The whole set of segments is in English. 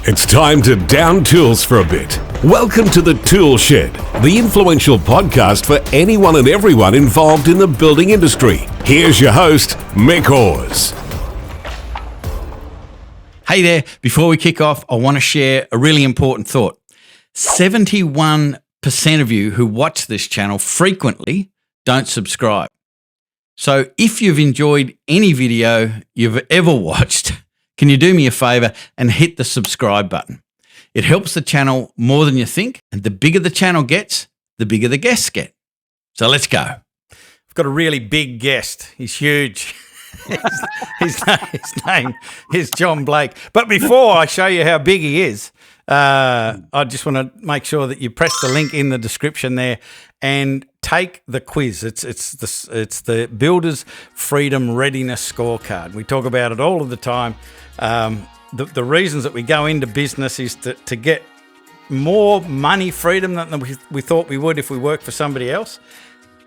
It's time to down tools for a bit. Welcome to the ToolShed, the influential podcast for anyone and everyone involved in the building industry. Here's your host, Mick Hawes. Hey there, before we kick off, I want to share a really important thought. 71% of you who watch this channel frequently don't subscribe. So if you've enjoyed any video you've ever watched, can you do me a favor and hit the subscribe button? It helps the channel more than you think, and the bigger the channel gets, the bigger the guests get. So let's go. I've got a really big guest. He's huge. His name is John Blake. But before I show you how big he is, I just want to make sure that you press the link in the description there and take the quiz. It's the Builders Freedom Readiness Scorecard. We talk about it all of the time. The reasons that we go into business is to get more money freedom than we thought we would if we worked for somebody else,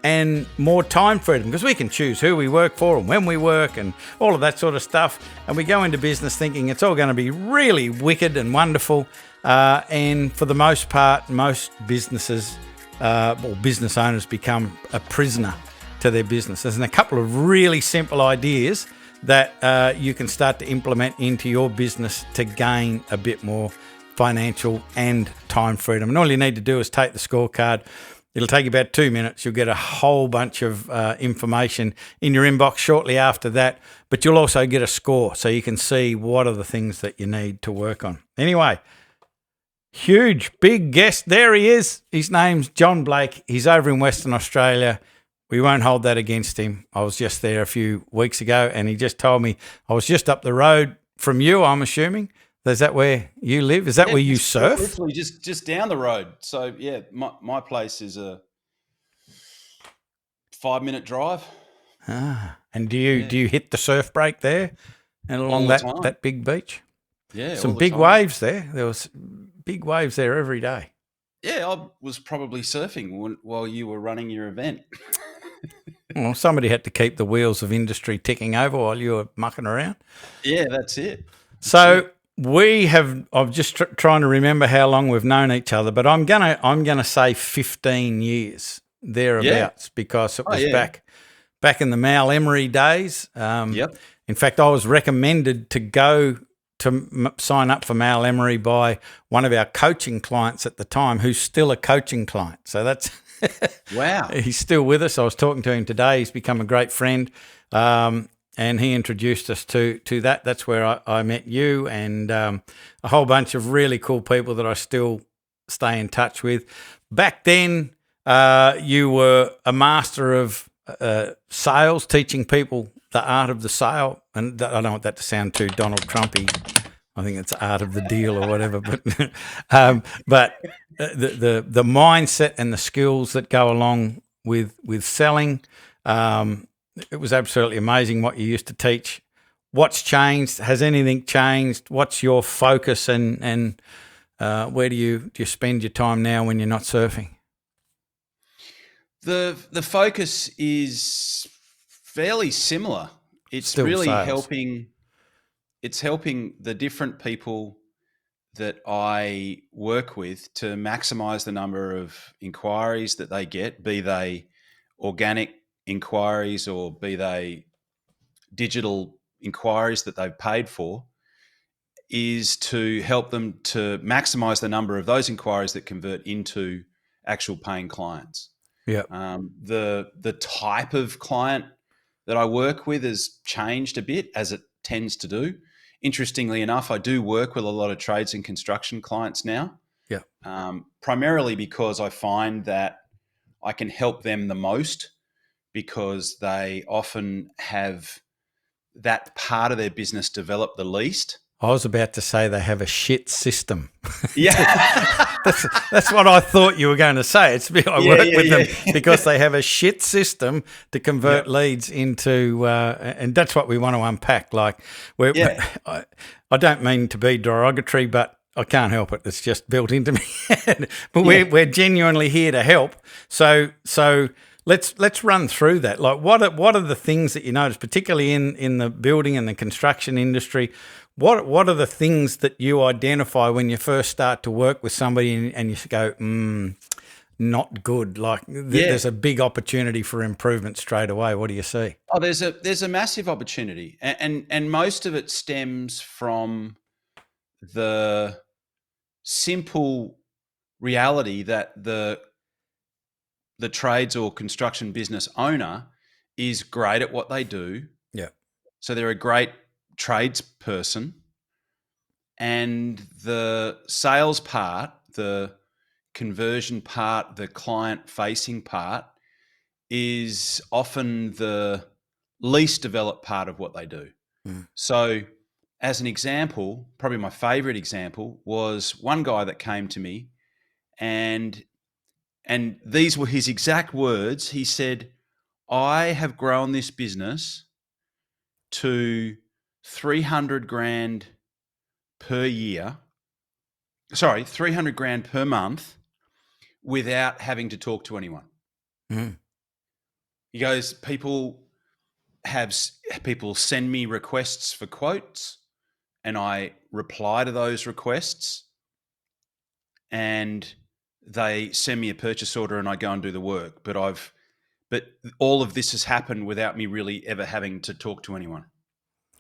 and more time freedom because we can choose who we work for and when we work and all of that sort of stuff. And we go into business thinking it's all going to be really wicked and wonderful. And for the most part, most businesses or business owners become a prisoner to their business. There's a couple of really simple ideas that you can start to implement into your business to gain a bit more financial and time freedom. And all you need to do is take the scorecard. It'll take you about 2 minutes. You'll get a whole bunch of information in your inbox shortly after that, but you'll also get a score so you can see what are the things that you need to work on. Anyway, huge, big guest. There he is. His name's John Blake. He's over in Western Australia. We won't hold that against him. I was just there a few weeks ago, and he just told me I was just up the road from you, I'm assuming. Is that where you live? Is that where you surf? Literally just down the road. So, yeah, my place is a 5-minute drive. And do you hit the surf break there and along that big beach? Yeah, some big waves there. There was big waves there every day. Yeah, I was probably surfing while you were running your event. Well, somebody had to keep the wheels of industry ticking over while you were mucking around. Yeah, that's it. I'm just trying to remember how long we've known each other, but I'm gonna say 15 years thereabouts because it was back in the Mal Emery days. In fact, I was recommended to go to sign up for Mal Emery by one of our coaching clients at the time, who's still a coaching client. So that's wow. He's still with us. I was talking to him today. He's become a great friend. And he introduced us to that. That's where I met you and a whole bunch of really cool people that I still stay in touch with. Back then, you were a master of sales, teaching people the art of the sale. And I don't want that to sound too Donald Trumpy. I think it's art of the deal or whatever. But the mindset and the skills that go along with selling. It was absolutely amazing what you used to teach. What's changed? Has anything changed? What's your focus and where do you spend your time now when you're not surfing? The focus is fairly similar. It's still really sales. helping the different people that I work with to maximize the number of inquiries that they get, be they organic inquiries or be they digital inquiries that they've paid for, is to help them to maximize the number of those inquiries that convert into actual paying clients. Yeah. The type of client that I work with has changed a bit, as it tends to do. Interestingly enough, I do work with a lot of trades and construction clients now. Yeah. Primarily because I find that I can help them the most, because they often have that part of their business develop the least. I was about to say they have a shit system. Yeah. That's what I thought you were going to say. I work with them because they have a shit system to convert leads into, and that's what we want to unpack. Like, I don't mean to be derogatory, but I can't help it. It's just built into me. But we're genuinely here to help. So let's run through that. Like, what are the things that you notice, particularly in the building and the construction industry? What are the things that you identify when you first start to work with somebody and you go, not good? Like there's a big opportunity for improvement straight away. What do you see? Oh, there's a massive opportunity, and most of it stems from the simple reality that the trades or construction business owner is great at what they do. Yeah. So they're a great tradesperson, and the sales part, the conversion part, the client facing part is often the least developed part of what they do. So, as an example, probably my favorite example was one guy that came to me, and these were his exact words. He said, "I have grown this business to 300 grand per year. Sorry, 300 grand per month without having to talk to anyone." Mm. He goes, people send me requests for quotes, and I reply to those requests, and they send me a purchase order, and I go and do the work. But all of this has happened without me really ever having to talk to anyone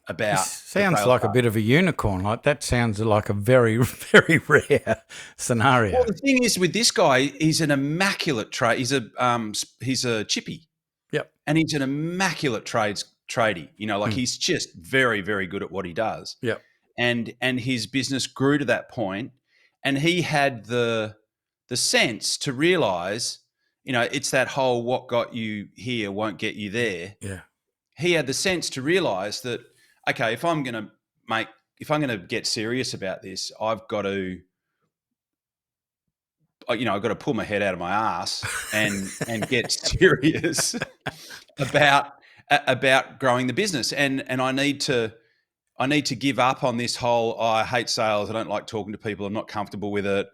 This about the sounds sales like a part. bit of a unicorn. Like that sounds like a very, very rare scenario. Well, the thing is with this guy, he's an immaculate trade. He's a chippy, Yep. and he's an immaculate tradie. He's just very, very good at what he does. Yep. And his business grew to that point, and he had the sense to realize, it's that whole "what got you here won't get you there." Yeah. He had the sense to realize that, okay, if I'm going to get serious about this, I've got to pull my head out of my ass and get serious about growing the business, and I need to give up on this whole, "Oh, I hate sales. I don't like talking to people. I'm not comfortable with it."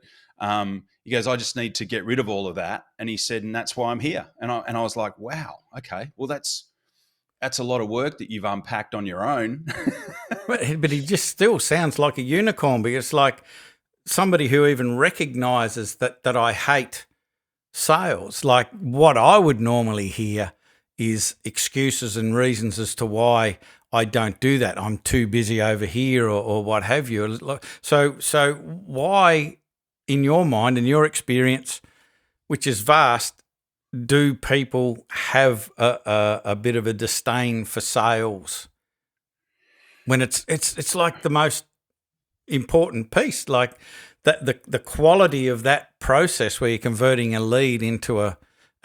He goes, "I just need to get rid of all of that." And he said, "And that's why I'm here." And I was like, "Wow, okay. Well, that's a lot of work that you've unpacked on your own." But he just still sounds like a unicorn, because it's like somebody who even recognizes that I hate sales. Like what I would normally hear is excuses and reasons as to why I don't do that. I'm too busy over here, or what have you. So why, in your mind and your experience, which is vast, do people have a bit of a disdain for sales when it's like the most important piece? Like that the quality of that process where you're converting a lead into a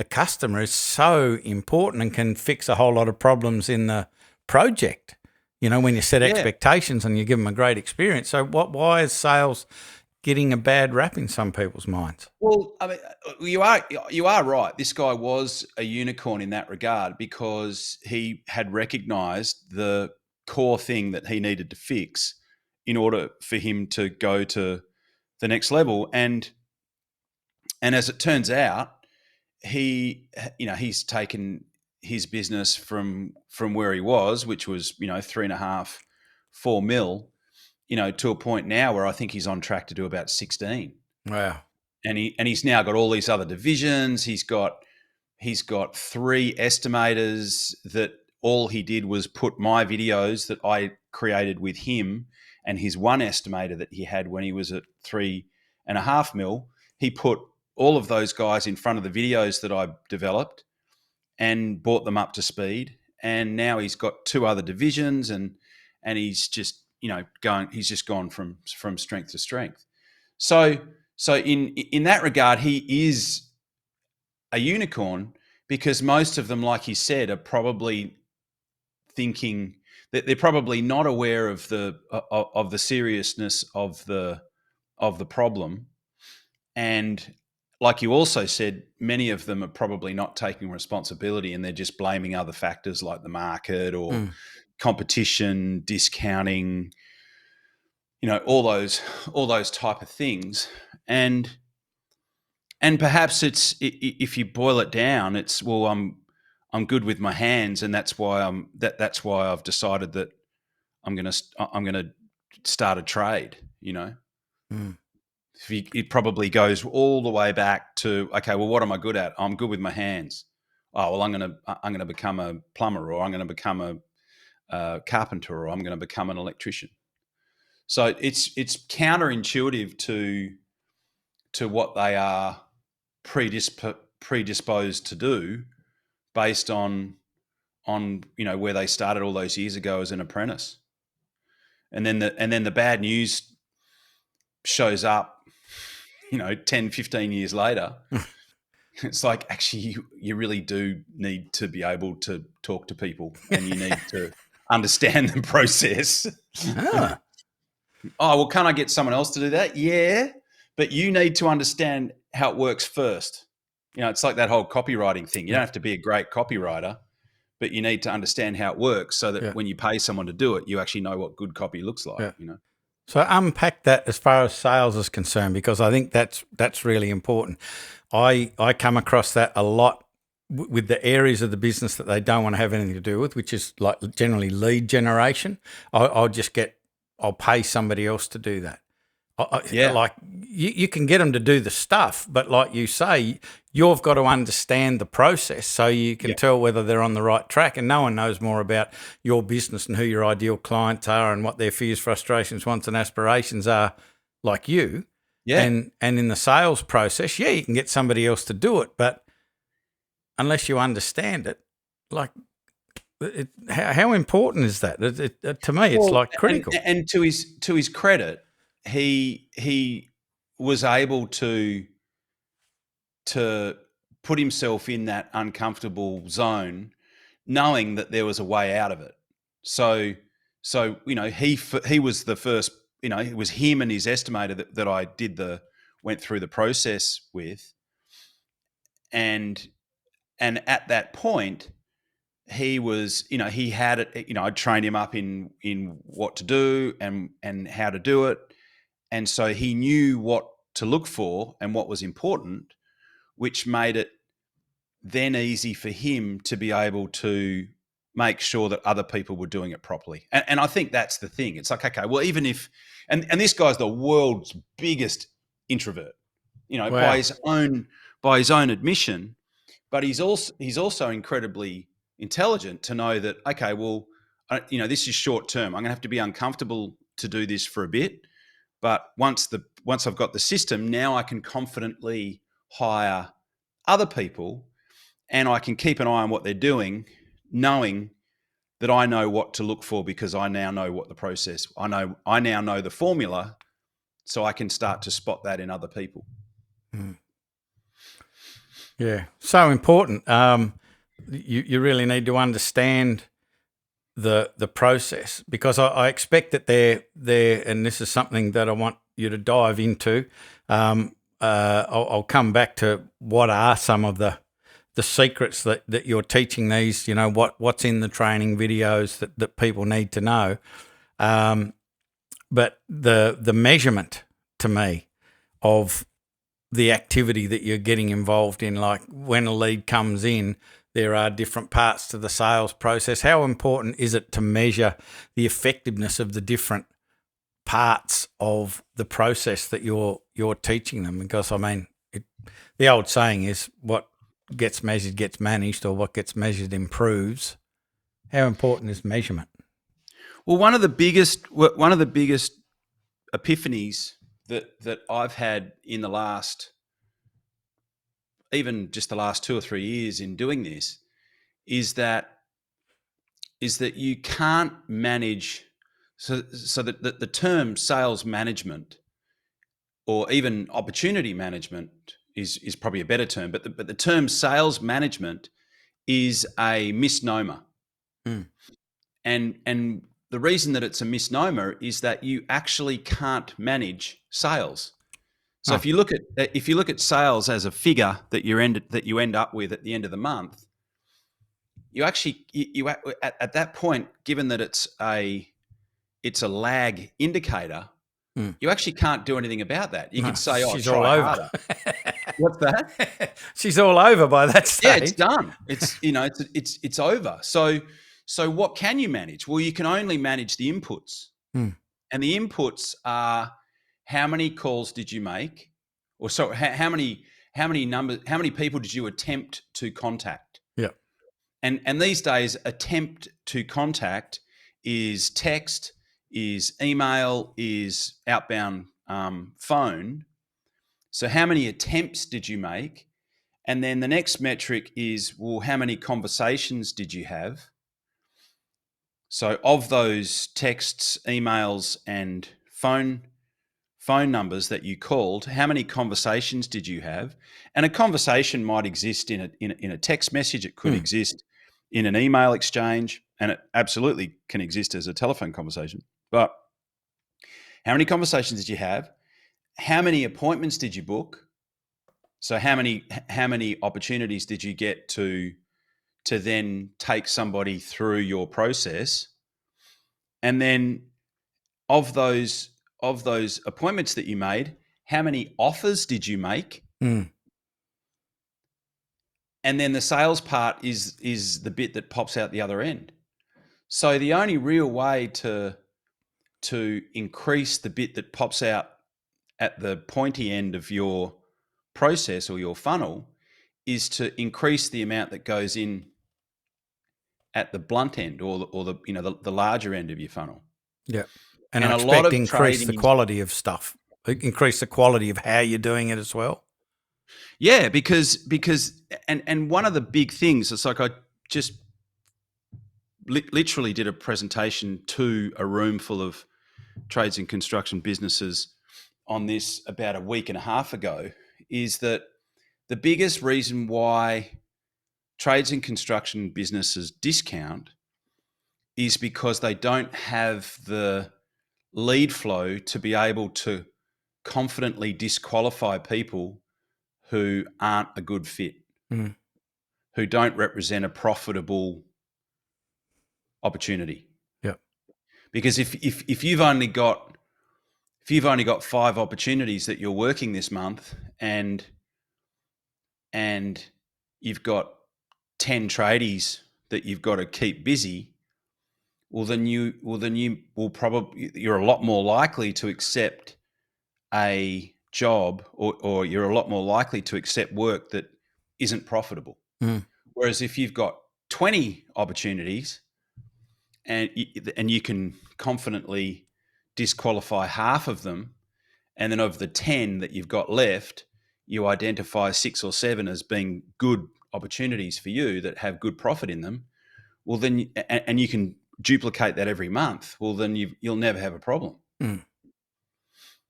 customer is so important and can fix a whole lot of problems in the project. When you set expectations and you give them a great experience. So why is sales getting a bad rap in some people's minds? Well, I mean, you are right. This guy was a unicorn in that regard, because he had recognized the core thing that he needed to fix in order for him to go to the next level. And as it turns out, he's taken his business from where he was, which was 3.5, 4 mil, to a point now where I think he's on track to do about 16. Wow. And he's now got all these other divisions. He's got 3 estimators that all he did was put my videos that I created with him and his one estimator that he had when he was at 3.5 mil. He put all of those guys in front of the videos that I developed and brought them up to speed. And now he's got 2 other divisions, and he's just he's just gone from strength to strength. So in that regard, he is a unicorn, because most of them, like he said, are probably thinking that they're probably not aware of the seriousness of the problem. And like you also said, many of them are probably not taking responsibility, and they're just blaming other factors like the market or competition, discounting, all those type of things. And perhaps it's, if you boil it down, it's, well, I'm good with my hands, and that's why that's why I've decided that I'm gonna start a trade, you know. Mm. It probably goes all the way back to, okay, well, what am I good at? I'm good with my hands. Oh, well, I'm gonna become a plumber, or I'm gonna become a carpenter, or I'm gonna become an electrician. So it's counterintuitive to what they are predisposed to do, based on where they started all those years ago as an apprentice. And then the bad news shows up, 10, 15 years later. It's like, actually, you really do need to be able to talk to people, and you need to understand the process. Ah. Oh, well, can't I get someone else to do that? Yeah, but you need to understand how it works first. It's like that whole copywriting thing. You don't have to be a great copywriter, but you need to understand how it works, so that when you pay someone to do it, you actually know what good copy looks like. Yeah. So unpack that as far as sales is concerned, because I think that's really important. I come across that a lot with the areas of the business that they don't want to have anything to do with, which is like generally lead generation. I'll pay somebody else to do that. Like you can get them to do the stuff, but like you say, you've got to understand the process so you can tell whether they're on the right track. And no one knows more about your business and who your ideal clients are and what their fears, frustrations, wants and aspirations are like you. Yeah. And in the sales process, you can get somebody else to do it, but unless you understand it, like how important is that? To me, it's like critical. And to his credit, he was able to put himself in that uncomfortable zone, knowing that there was a way out of it. So he was the first. It was him and his estimator that I went through the process with, and at that point, he was, he had it. I'd trained him up in what to do and how to do it. And so he knew what to look for and what was important, which made it then easy for him to be able to make sure that other people were doing it properly. And I think that's the thing. It's like, okay, well, even if, and this guy's the world's biggest introvert, Wow. by his own admission, but he's also incredibly intelligent to know that, okay, well, this is short term. I'm going to have to be uncomfortable to do this for a bit. But once I've got the system, now I can confidently hire other people, and I can keep an eye on what they're doing, knowing that I know what to look for, because I now know what the process. I now know the formula, so I can start to spot that in other people. Yeah, so important. You really need to understand the process, because I expect that they're, and this is something that I want you to dive into. I'll come back to what are some of the secrets that you're teaching these, what's in the training videos that people need to know. But the measurement, to me, of the activity that you're getting involved in, like when a lead comes in, there are different parts to the sales process. How important is it to measure the effectiveness of the different parts of the process that you're teaching them? Because the old saying is, what gets measured gets managed, or what gets measured improves. How important is measurement? Well, one of the biggest epiphanies that I've had in the last, even just the last 2 or 3 years in doing this, is that you can't manage. So that the term sales management, or even opportunity management, is probably a better term, but the term sales management is a misnomer. And the reason that it's a misnomer is that you actually can't manage sales. So if you look at sales as a figure that you end up with at the end of the month, you actually at that point, given that it's a lag indicator, you actually can't do anything about that. You can say, "Oh, she's try all over." harder." What's that? She's all over by that stage. Yeah, it's done. It's over. So what can you manage? Well, you can only manage the inputs. And the inputs are how many calls did you make, or so how many people did you attempt to contact? Yeah. And these days, attempt to contact is text, is email, is outbound phone. So how many attempts did you make? And then the next metric is, well, how many conversations did you have? So of those texts, emails, and phone numbers that you called, how many conversations did you have? And a conversation might exist in a text message. It could exist in an email exchange, and it absolutely can exist as a telephone conversation. But how many conversations did you have? How many appointments did you book? So how many opportunities did you get to then take somebody through your process? And then of those appointments that you made, how many offers did you make? Mm. And then the sales part is the bit that pops out the other end. So the only real way to increase the bit that pops out at the pointy end of your process or your funnel is to increase the amount that goes in at the blunt end, or the larger end of your funnel. Yeah. And And I a lot expect of increase the trading, quality of stuff, increase the quality of how you're doing it as well. yeah, because and one of the big things, it's like I just literally did a presentation to a room full of trades and construction businesses on this about a week and a half ago, is that the biggest reason why trades and construction businesses discount is because they don't have the lead flow to be able to confidently disqualify people who aren't a good fit, Mm. who don't represent a profitable opportunity. Yeah. Because if you've only got 5 opportunities that you're working this month, and you've got 10 tradies that you've got to keep busy, then you will probably, you're a lot more likely to accept a job, or you're a lot more likely to accept work that isn't profitable. Mm. Whereas if you've got 20 opportunities and you can confidently disqualify half of them, and then of the 10 that you've got left, you identify 6 or 7 as being good opportunities for you that have good profit in them, well then, and you can duplicate that every month, well then you'll never have a problem. Mm.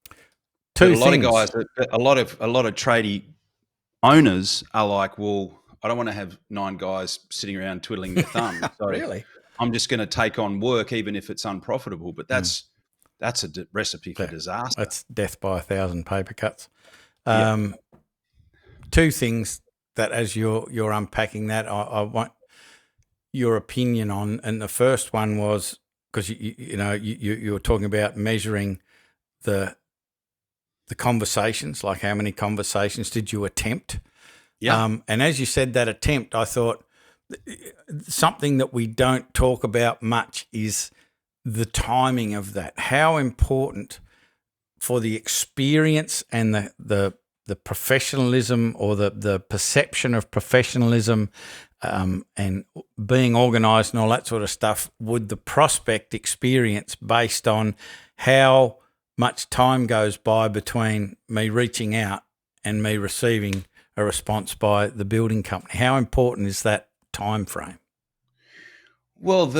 But Two a lot of things. guys, a lot of tradie owners are like, well, I don't want to have 9 guys sitting around twiddling their thumbs, so Really? I'm just going to take on work even if it's unprofitable. But Mm. that's a recipe for Yeah. disaster. That's death by 1,000 paper cuts. Yeah. Two things that, as you're unpacking that, I want your opinion on. And the first one was, because you were talking about measuring the conversations, like how many conversations did you attempt? Yeah. And as you said that attempt, I thought something that we don't talk about much is the timing of that. How important for the experience and the professionalism, or the perception of professionalism, and being organised and all that sort of stuff, would the prospect experience based on how much time goes by between me reaching out and me receiving a response by the building company? How important is that time frame? Well,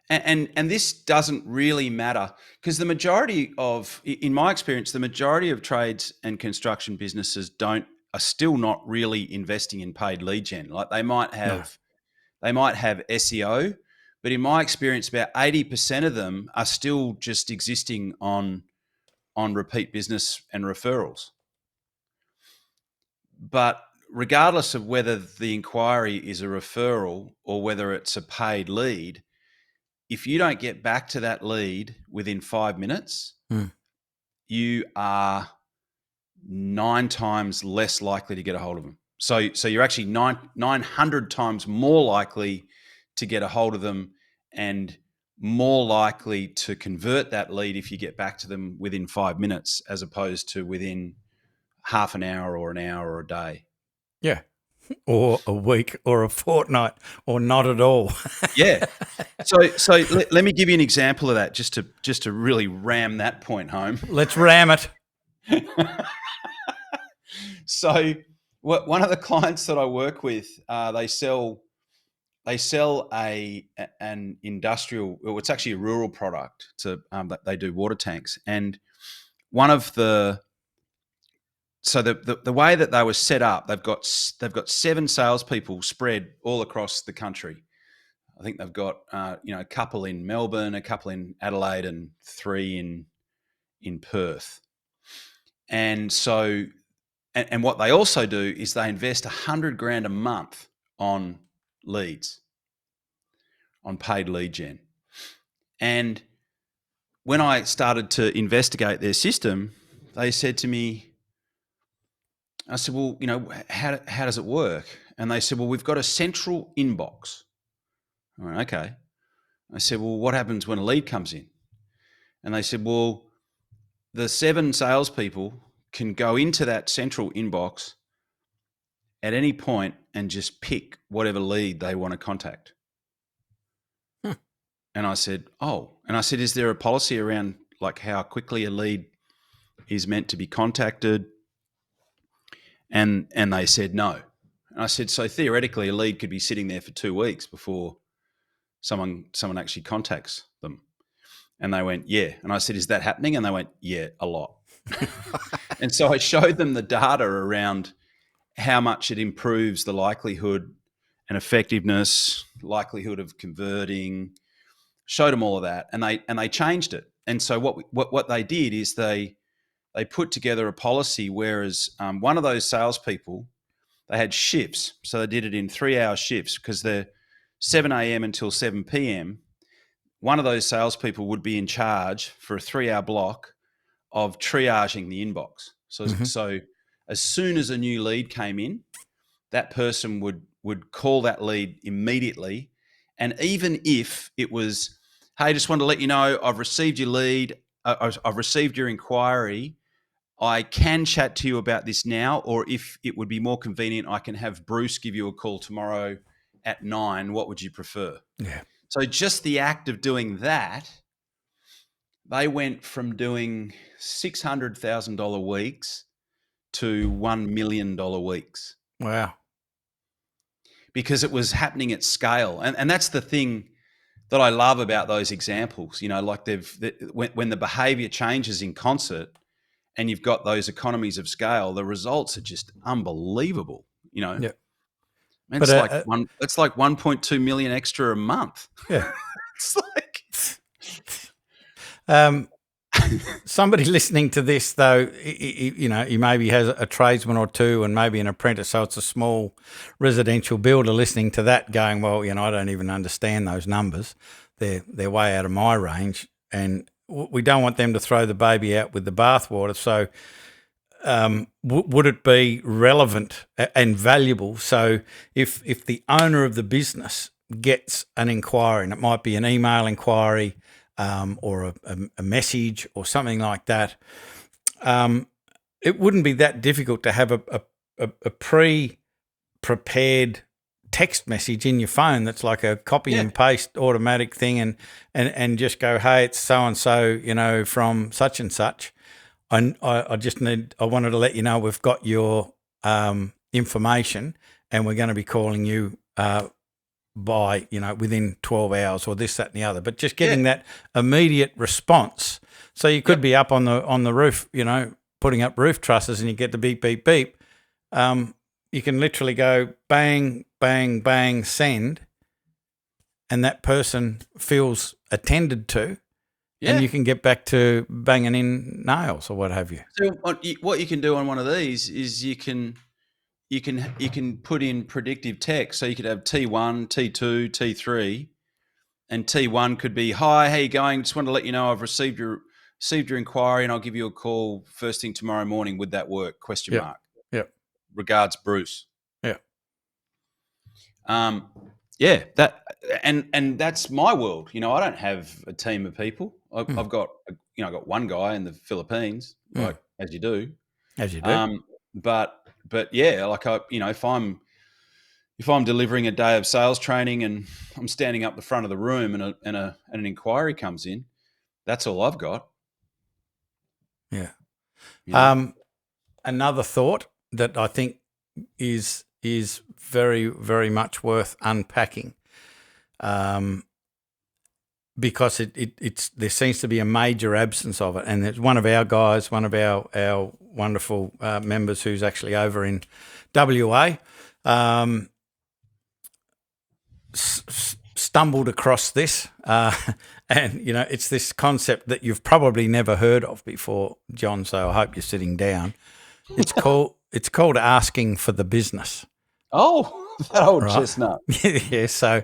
and this doesn't really matter, because the majority of, in my experience, the majority of trades and construction businesses are still not really investing in paid lead gen. Like they might have SEO, but in my experience, about 80% of them are still just existing on repeat business and referrals. But regardless of whether the inquiry is a referral or whether it's a paid lead, if you don't get back to that lead within 5 minutes, you are 9 times less likely to get a hold of them. So you're actually 900 times more likely to get a hold of them and more likely to convert that lead if you get back to them within 5 minutes as opposed to within half an hour or a day. Yeah. Or a week or a fortnight or not at all. Yeah. So let me give you an example of that just to really ram that point home. Let's ram it. So one of the clients that I work with, they sell an industrial, well, it's actually a rural product. They do water tanks, and one of the the way that they were set up, they've got 7 salespeople spread all across the country. I think they've got a couple in Melbourne, a couple in Adelaide, and 3 in Perth. And so, and what they also do is they invest $100,000 a month on leads, on paid lead gen. And when I started to investigate their system, they said to me, I said, well, how does it work? And they said, well, we've got a central inbox. I went, okay. I said, well, what happens when a lead comes in? And they said, well, the 7 salespeople can go into that central inbox at any point and just pick whatever lead they want to contact. And I said, oh. And I said, is there a policy around like how quickly a lead is meant to be contacted? And they said no. And I said, so theoretically, a lead could be sitting there for 2 weeks before someone actually contacts them. And they went, yeah. And I said, is that happening? And they went, yeah, a lot. And so I showed them the data around how much it improves the likelihood and effectiveness, likelihood of converting. Showed them all of that, and they changed it. And so what they did is they put together a policy. Whereas one of those salespeople, they had shifts, so they did it in 3-hour shifts because they're 7 a.m. until 7 p.m. One of those salespeople would be in charge for a 3-hour block of triaging the inbox. So as soon as a new lead came in, that person would call that lead immediately. And even if it was, hey, just wanted to let you know I've received your lead, I've received your inquiry, I can chat to you about this now, or if it would be more convenient, I can have Bruce give you a call tomorrow at 9. What would you prefer? Yeah. So just the act of doing that, they went from doing $600,000 weeks to $1 million weeks. Wow. Because it was happening at scale. And that's the thing that I love about those examples, like when the behavior changes in concert and you've got those economies of scale, the results are just unbelievable, Yeah. And But it's like 1.2 million extra a month. yeah. It's like Somebody listening to this, though, he maybe has a tradesman or two and maybe an apprentice, so it's a small residential builder listening to that going, well, I don't even understand those numbers. They're way out of my range, and we don't want them to throw the baby out with the bathwater. So would it be relevant and valuable? So if the owner of the business gets an inquiry, and it might be an email inquiry, or a message or something like that, it wouldn't be that difficult to have a pre-prepared text message in your phone that's like a copy and paste automatic thing, and just go, hey, it's so and so, from such and such. I wanted to let you know we've got your information, and we're going to be calling you by within 12 hours or this, that, and the other. But just getting that immediate response. So you could be up on the roof, putting up roof trusses, and you get the beep, beep, beep. You can literally go bang, bang, bang, send, and that person feels attended to, and you can get back to banging in nails or what have you. So what you can do on one of these is you can put in predictive text. So you could have T1, T2, T3, and T1 could be, hi, how you going? Just want to let you know I've received your inquiry, and I'll give you a call first thing tomorrow morning. Would that work? Question mark. Yeah. Regards, Bruce. Yeah. Yeah, and that's my world. You know, I don't have a team of people. I've got I've got one guy in the Philippines, like as you do. As you do. Um, but yeah, like if I'm delivering a day of sales training and I'm standing up the front of the room and an inquiry comes in, that's all I've got. Yeah. You know. Another thought that I think is very, very much worth unpacking, because it's there seems to be a major absence of it. And it's one of our guys, one of our wonderful members who's actually over in WA, stumbled across this, and it's this concept that you've probably never heard of before, John. So I hope you're sitting down. It's called asking for the business. Oh, that old Right. chestnut. Yeah. So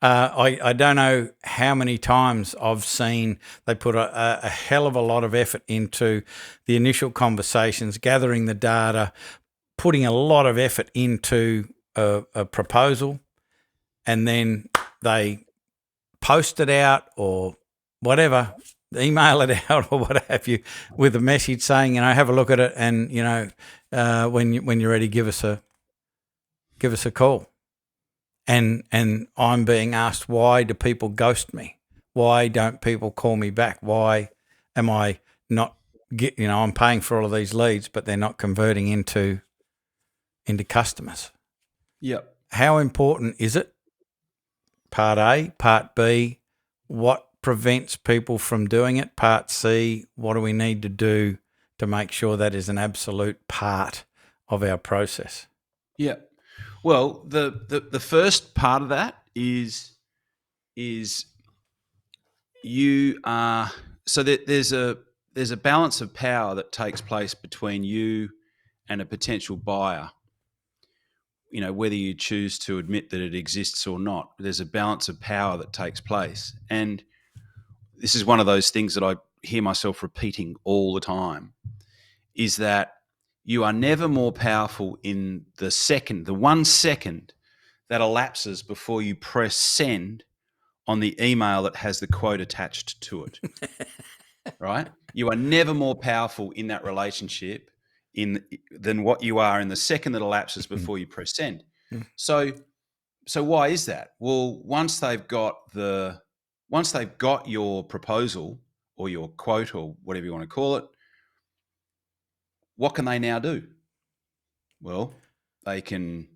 I don't know how many times I've seen they put a hell of a lot of effort into the initial conversations, gathering the data, putting a lot of effort into a proposal, and then they post it out or whatever, email it out or what have you, with a message saying, have a look at it, and when you're ready, give us a call. And I'm being asked, why do people ghost me? Why don't people call me back? Why am I not I'm paying for all of these leads, but they're not converting into customers? Yep. How important is it? Part A. Part B, what prevents people from doing it? Part C, what do we need to do to make sure that is an absolute part of our process? Yeah. Well, the first part of that is you are so that there's a balance of power that takes place between you and a potential buyer. You know, whether you choose to admit that it exists or not, there's a balance of power that takes place. And this is one of those things that I hear myself repeating all the time, is that you are never more powerful in the 1 second that elapses before you press send on the email that has the quote attached to it. Right? You are never more powerful in that relationship than what you are in the second that elapses before you press send. So why is that? Well, once they've got your proposal or your quote or whatever you want to call it, what can they now do? Well, they can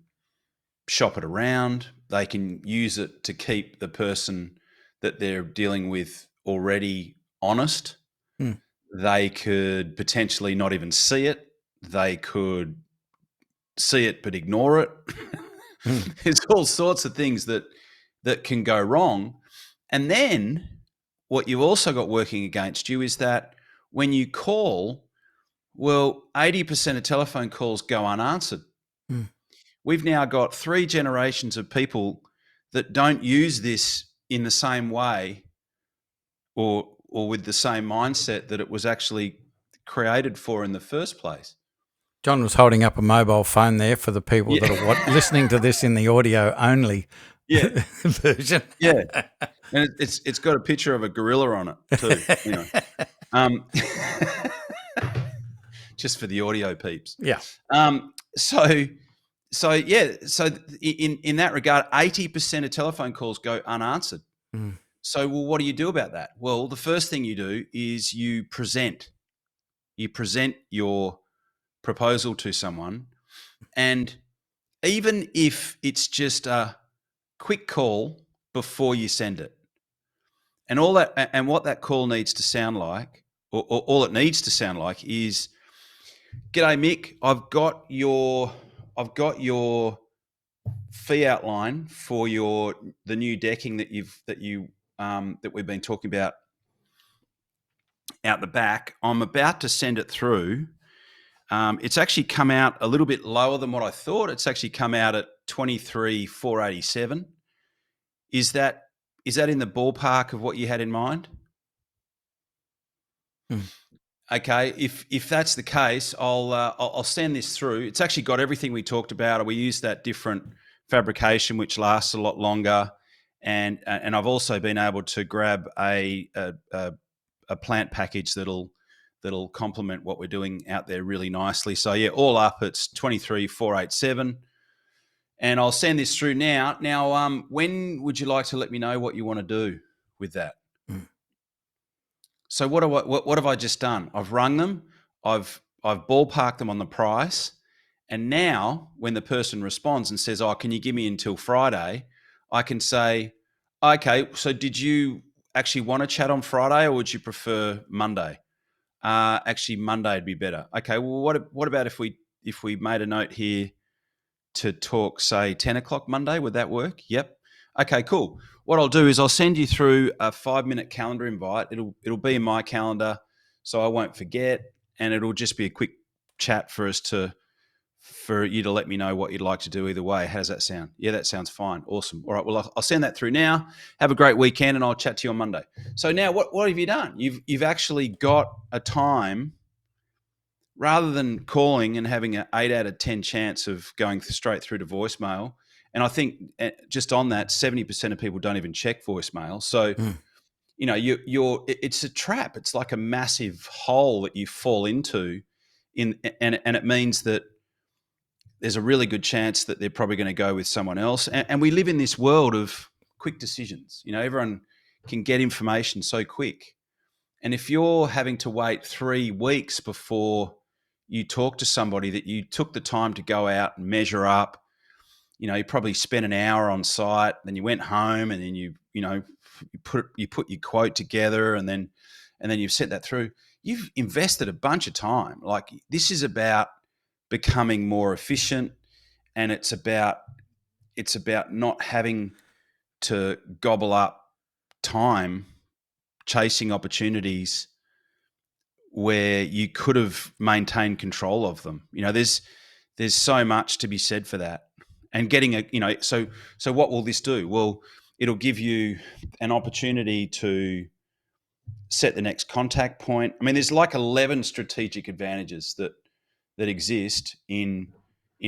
shop it around. They can use it to keep the person that they're dealing with already honest. They could potentially not even see it. They could see it but ignore it. There's all sorts of things that can go wrong. And then what you've also got working against you is that when you call, well, 80% of telephone calls go unanswered. We've now got 3 generations of people that don't use this in the same way or with the same mindset that it was actually created for in the first place. John was holding up a mobile phone there for the people Yeah. that are listening to this in the audio only Yeah. version. Yeah. And it's got a picture of a gorilla on it too. Anyway, just for the audio peeps. Yeah. So in that regard, 80% of telephone calls go unanswered. So, well, what do you do about that? Well, the first thing you do is you present your proposal to someone, and even if it's just a quick call before you send it, and what that call needs to sound like, or all it needs to sound like is, "G'day, Mick. I've got your fee outline for the new decking that we've been talking about out the back. I'm about to send it through. It's actually come out a little bit lower than what I thought. It's actually come out at 23,487. Is that in the ballpark of what you had in mind?" Okay, if that's the case, I'll send this through. It's actually got everything we talked about. We used that different fabrication, which lasts a lot longer, and I've also been able to grab a plant package that'll complement what we're doing out there really nicely. So yeah, all up it's 23,487, and I'll send this through now. Now, when would you like to let me know what you want to do with that? Mm. So what have I just done? I've rung them. I've ballparked them on the price. And now when the person responds and says, "Oh, can you give me until Friday?" I can say, "Okay, so did you actually want to chat on Friday, or would you prefer Monday?" Actually, Monday would be better. Okay, well, what about if we made a note here to talk, say 10 o'clock Monday? Would that work? Yep. Okay, cool. What I'll do is I'll send you through a 5-minute calendar invite. It'll be in my calendar, so I won't forget, and it'll just be a quick chat for you to let me know what you'd like to do either way. How does that sound? Yeah, that sounds fine. Awesome. All right. Well, I'll send that through now. Have a great weekend, and I'll chat to you on Monday. So now, what have you done? You've actually got a time, rather than calling and having an 8 out of 10 chance of going straight through to voicemail. And I think just on that, 70% of people don't even check voicemail. So you know, it's a trap. It's like a massive hole that you fall into, and it means that there's a really good chance that they're probably going to go with someone else. And we live in this world of quick decisions. You know, everyone can get information so quick. And if you're having to wait 3 weeks before you talk to somebody that you took the time to go out and measure up, you know, you probably spent an hour on site, then you went home, and then you put your quote together, and then you've sent that through. You've invested a bunch of time. Like, this is about becoming more efficient, and it's about not having to gobble up time chasing opportunities where you could have maintained control of them. You know, there's so much to be said for that. And getting so what will this do? Well, it'll give you an opportunity to set the next contact point. I mean, there's like 11 strategic advantages that exist in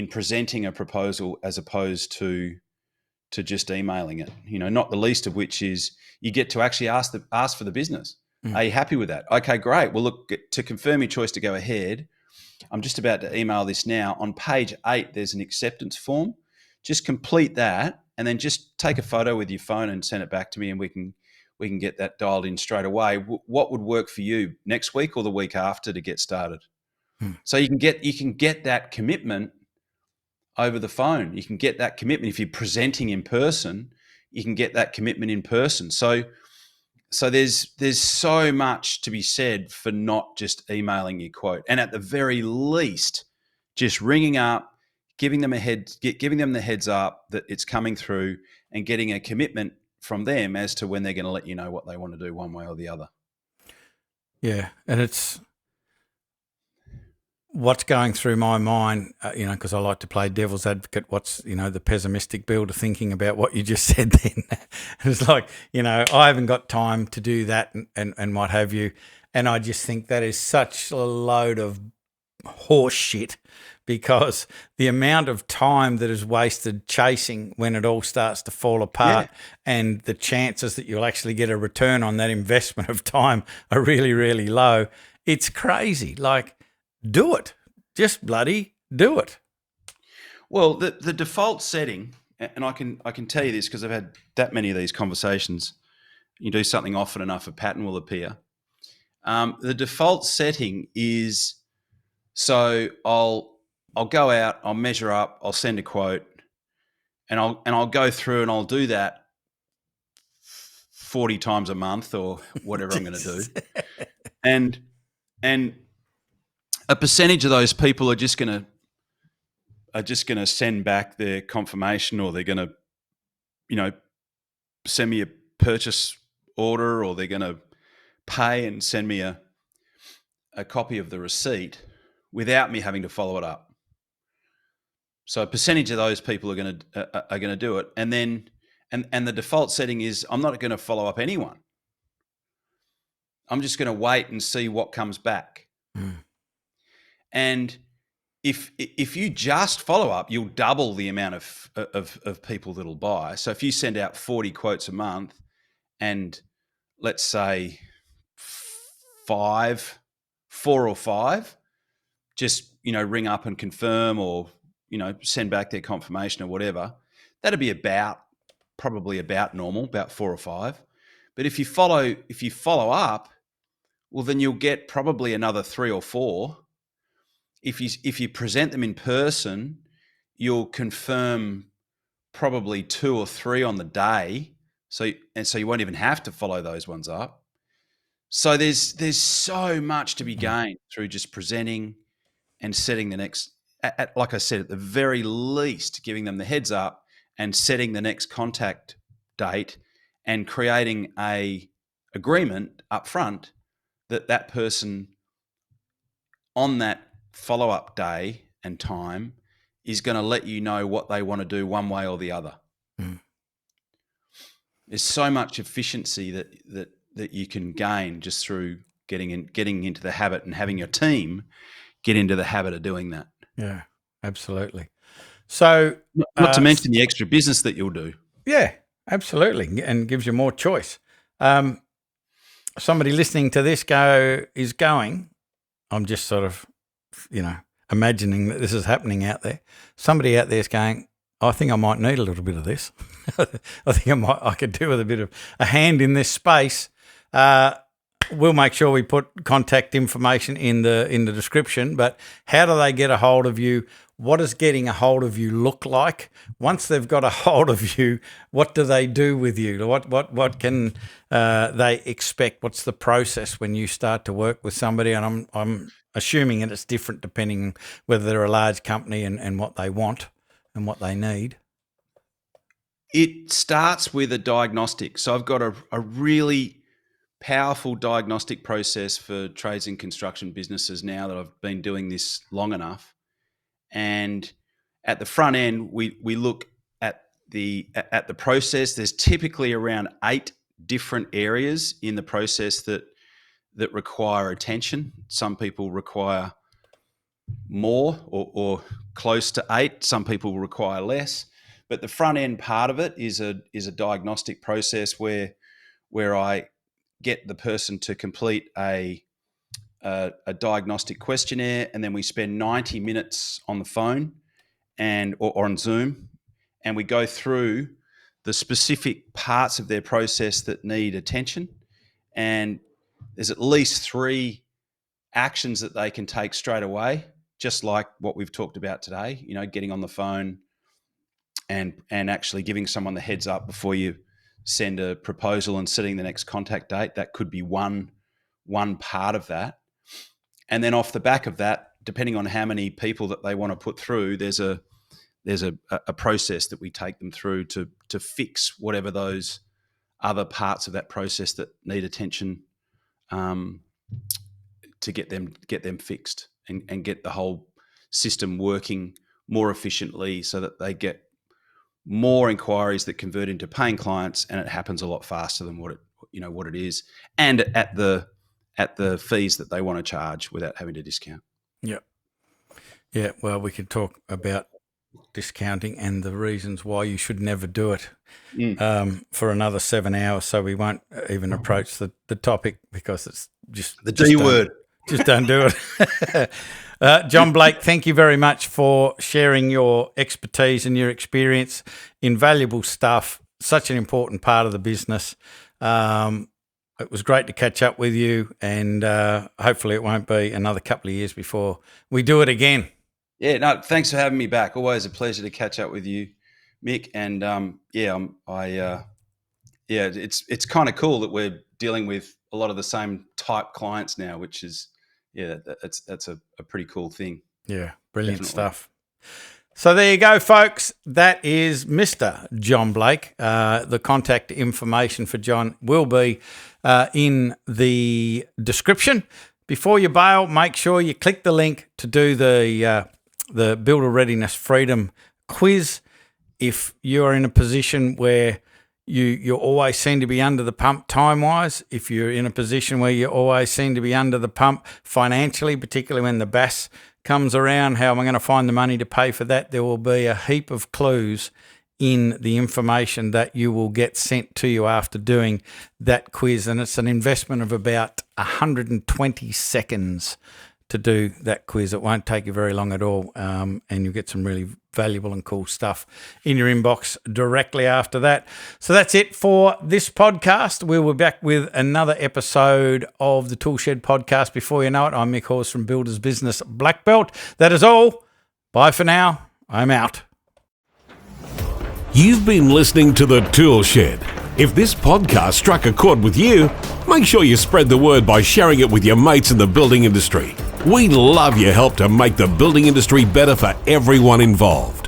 presenting a proposal as opposed to just emailing it. You know, not the least of which is you get to actually ask for the business. Are you happy with that? Okay, great. Well, look, to confirm your choice to go ahead, I'm just about to email this now. On page 8, there's an acceptance form. Just complete that, and then just take a photo with your phone and send it back to me, and we can get that dialed in straight away. What would work for you, next week or the week after, to get started? So you can get that commitment over the phone. You can get that commitment if you're presenting in person. You can get that commitment in person. So there's so much to be said for not just emailing your quote, and at the very least, just ringing up, giving them the heads up that it's coming through, and getting a commitment from them as to when they're going to let you know what they want to do, one way or the other. Yeah, and it's what's going through my mind, because I like to play devil's advocate. What's, the pessimistic builder thinking about what you just said then? It's like, I haven't got time to do that and what have you. And I just think that is such a load of horse shit, because the amount of time that is wasted chasing when it all starts to fall apart, and the chances that you'll actually get a return on that investment of time are really, really low. It's crazy. Like, do it. Just bloody do it. Well, the default setting, and I can tell you this because I've had that many of these conversations. You do something often enough, a pattern will appear. The default setting is, so I'll go out, I'll measure up, I'll send a quote, and I'll go through and I'll do that 40 times a month or whatever I'm going to do, and a percentage of those people are just going to send back their confirmation, or they're going to send me a purchase order, or they're going to pay and send me a copy of the receipt without me having to follow it up. So a percentage of those people are going to do it, and then and the default setting is I'm not going to follow up anyone. I'm just going to wait and see what comes back. And if you just follow up, you'll double the amount of people that'll buy. So if you send out 40 quotes a month, and let's say four or five, just ring up and confirm, or send back their confirmation or whatever, that'd be probably about normal, about 4 or 5. But if you follow up, well, then you'll get probably another 3 or 4. If you present them in person, you'll confirm probably 2 or 3 on the day. So you won't even have to follow those ones up. So there's so much to be gained through just presenting and setting the next, like I said, at the very least, giving them the heads up and setting the next contact date and creating a agreement up front that person on that follow-up day and time is going to let you know what they want to do one way or the other. There's so much efficiency that you can gain just through getting into the habit, and having your team get into the habit of doing that. Yeah, absolutely. So, not to mention the extra business that you'll do. Yeah, absolutely, and gives you more choice. Somebody listening to this is going, I'm just sort of, imagining that this is happening out there. Somebody out there is going, I think I might need a little bit of this. I think I could do with a bit of a hand in this space. We'll make sure we put contact information in the description. But how do they get a hold of you? What does getting a hold of you look like? Once they've got a hold of you, what do they do with you? What can they expect? What's the process when you start to work with somebody? And I'm assuming that it's different depending on whether they're a large company and what they want and what they need. It starts with a diagnostic. So I've got a really powerful diagnostic process for trades and construction businesses now that I've been doing this long enough. And at the front end, we look at the process. There's typically around 8 different areas in the process that require attention. Some people require more or close to 8. Some people require less. But the front end part of it is a diagnostic process where I get the person to complete a diagnostic questionnaire, and then we spend 90 minutes on the phone or on Zoom, and we go through the specific parts of their process that need attention. And there's at least 3 actions that they can take straight away, just like what we've talked about today, getting on the phone and actually giving someone the heads up before you send a proposal and setting the next contact date. That could be one part of that. And then off the back of that, depending on how many people that they want to put through, there's a process that we take them through to fix whatever those other parts of that process that need attention, to get them fixed and get the whole system working more efficiently, so that they get more inquiries that convert into paying clients, and it happens a lot faster than what it is, and at the fees that they want to charge without having to discount. Yeah. Well, we could talk about discounting and the reasons why you should never do it for another 7 hours. So we won't even approach the topic, because it's just the D word. Just don't do it. John Blake, thank you very much for sharing your expertise and your experience. Invaluable stuff. Such an important part of the business. It was great to catch up with you, and hopefully it won't be another couple of years before we do it again. Yeah, no, thanks for having me back. Always a pleasure to catch up with you, Mick. And it's kind of cool that we're dealing with a lot of the same type clients now, which is, that's a pretty cool thing. Yeah, brilliant stuff. So there you go, folks. That is Mr. John Blake. The contact information for John will be in the description. Before you bail, make sure you click the link to do the Builder Readiness Freedom quiz. If you're in a position where you always seem to be under the pump time-wise, if you're in a position where you always seem to be under the pump financially, particularly when the BAS comes around, how am I going to find the money to pay for that? There will be a heap of clues in the information that you will get sent to you after doing that quiz. And it's an investment of about 120 seconds to do that quiz. It won't take you very long at all, and you'll get some really valuable and cool stuff in your inbox directly after that. So that's it for this podcast. We will be back with another episode of the ToolShed podcast. Before you know it, I'm Mick Hawes from Builder's Business Black Belt. That is all. Bye for now. I'm out. You've been listening to the ToolShed. If this podcast struck a chord with you, make sure you spread the word by sharing it with your mates in the building industry. We love your help to make the building industry better for everyone involved.